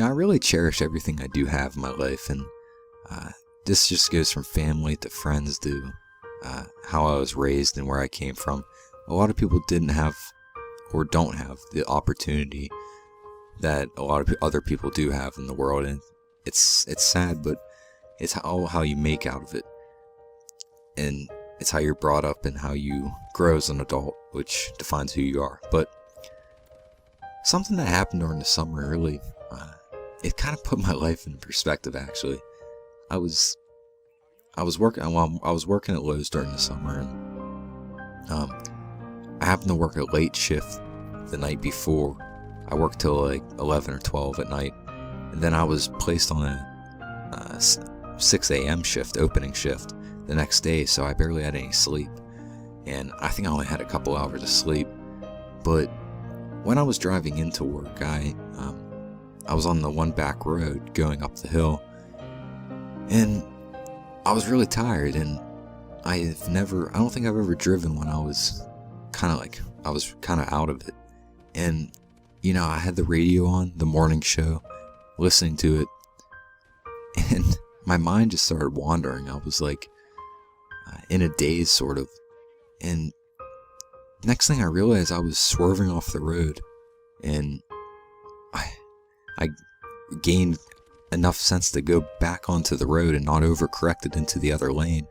I really cherish everything I do have in my life, and this just goes from family to friends to how I was raised and where I came from. A lot of people didn't have or don't have the opportunity that a lot of other people do have in the world, and it's sad, but it's how you make out of it, and it's how you're brought up and how you grow as an adult, which defines who you are. But something that happened during the summer really, it kind of put my life in perspective. Actually, I was working at Lowe's during the summer, and I happened to work a late shift the night before. I worked till like 11 or 12 at night, and then I was placed on a 6 a.m. shift, opening shift, the next day, so I barely had any sleep, and I think I only had a couple hours of sleep. But when I was driving into work, I was on the one back road going up the hill, and I was really tired, and I don't think I've ever driven when I was kind of out of it. And I had the radio on, the morning show, listening to it, and my mind just started wandering. I was like in a daze, sort of. And next thing I realized, I was swerving off the road, and I gained enough sense to go back onto the road and not overcorrected into the other lane.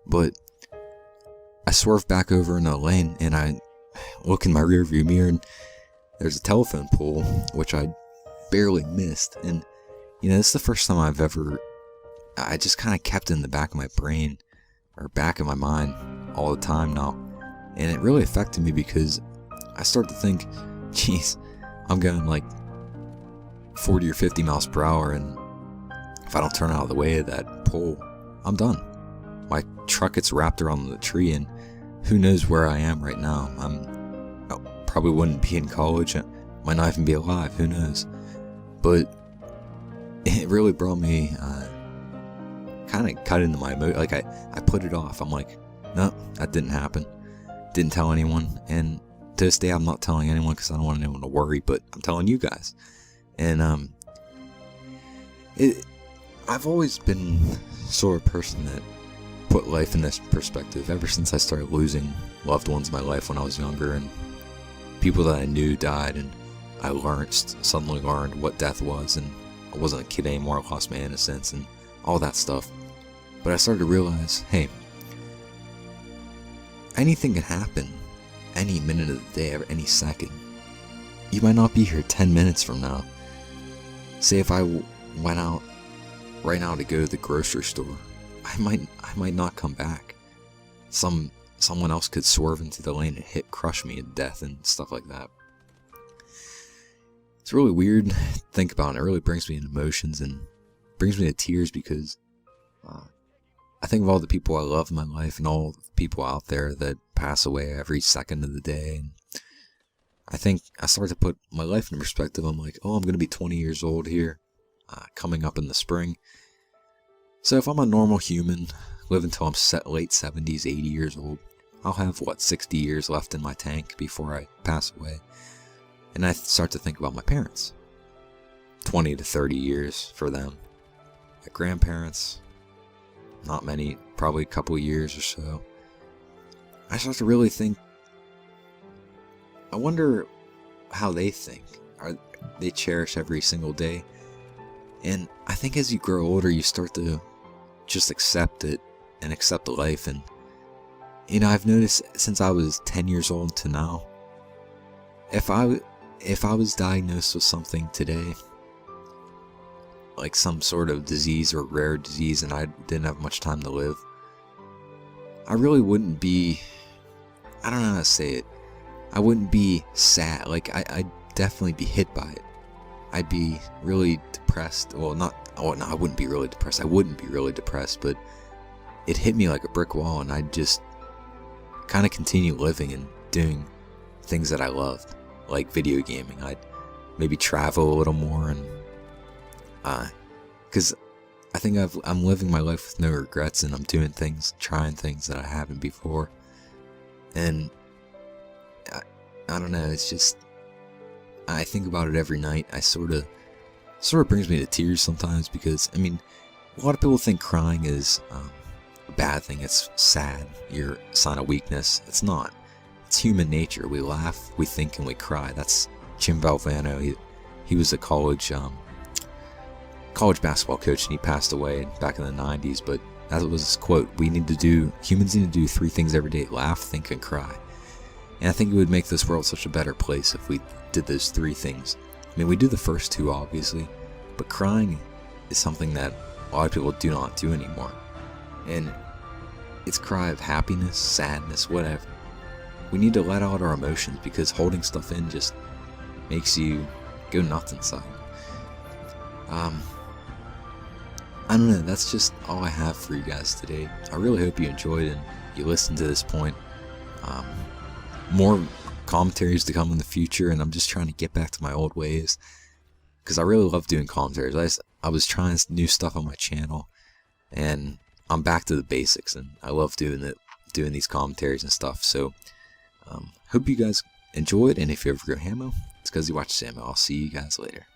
But I swerved back over in the lane, and I look in my rearview mirror, and there's a telephone pole, which I barely missed. And this is the first time I just kind of kept it in the back of my brain, or back of my mind, all the time now. And it really affected me, because I started to think, geez, I'm going like 40 or 50 miles per hour, and if I don't turn out of the way of that pole, I'm done. My truck gets wrapped around the tree, and who knows where I am right now. I probably wouldn't be in college, I might not even be alive, who knows. But it really brought me kind of cut into my emotion. Like I put it off. I'm like, no, that didn't happen. Didn't tell anyone, and to this day I'm not telling anyone because I don't want anyone to worry, but I'm telling you guys. And I've always been sort of person that put life in this perspective ever since I started losing loved ones in my life when I was younger, and people that I knew died, and I suddenly learned what death was, and I wasn't a kid anymore. I lost my innocence and all that stuff. But I started to realize, hey, anything can happen any minute of the day, or any second. You might not be here 10 minutes from now. Say if I went out right now to go to the grocery store, I might not come back. Someone else could swerve into the lane and crush me to death and stuff like that. It's really weird to think about, and it really brings me in emotions and brings me to tears, because I think of all the people I love in my life and all the people out there that pass away every second of the day. And I think I started to put my life in perspective. I'm like, oh, I'm going to be 20 years old here, coming up in the spring. So if I'm a normal human, live until I'm late 70s, 80 years old, I'll have, 60 years left in my tank before I pass away. And I start to think about my parents. 20 to 30 years for them. My grandparents, not many, probably a couple years or so. I start to really think, I wonder how they think. They cherish every single day. And I think as you grow older, you start to just accept it and accept life. And I've noticed since I was 10 years old to now, if I was diagnosed with something today, like some sort of disease or rare disease, and I didn't have much time to live, I really wouldn't be, I don't know how to say it, I wouldn't be sad. Like, I'd definitely be hit by it. I'd be really depressed. Well, no, I wouldn't be really depressed. I wouldn't be really depressed, but it hit me like a brick wall, and I'd just kind of continue living and doing things that I loved, like video gaming. I'd maybe travel a little more, and because I think I'm living my life with no regrets, and I'm doing things, trying things that I haven't before. And I don't know, it's just, I think about it every night. I sort of sort of brings me to tears sometimes because, I mean, a lot of people think crying is a bad thing. It's sad. You're a sign of weakness. It's not. It's human nature. We laugh, we think, and we cry. That's Jim Valvano. He was a college basketball coach, and he passed away back in the 90s. But that was his quote. Humans need to do 3 things every day: laugh, think, and cry. And I think it would make this world such a better place if we did those 3 things. I mean, we do the first 2, obviously, but crying is something that a lot of people do not do anymore. And it's a cry of happiness, sadness, whatever. We need to let out our emotions because holding stuff in just makes you go nuts inside. I don't know, that's just all I have for you guys today. I really hope you enjoyed and you listened to this point. More commentaries to come in the future, and I'm just trying to get back to my old ways because I really love doing commentaries. I was trying new stuff on my channel, and I'm back to the basics, and I love doing these commentaries and stuff. So hope you guys enjoyed, and if you ever go Hamo, it's because you watch Samo. I'll see you guys later.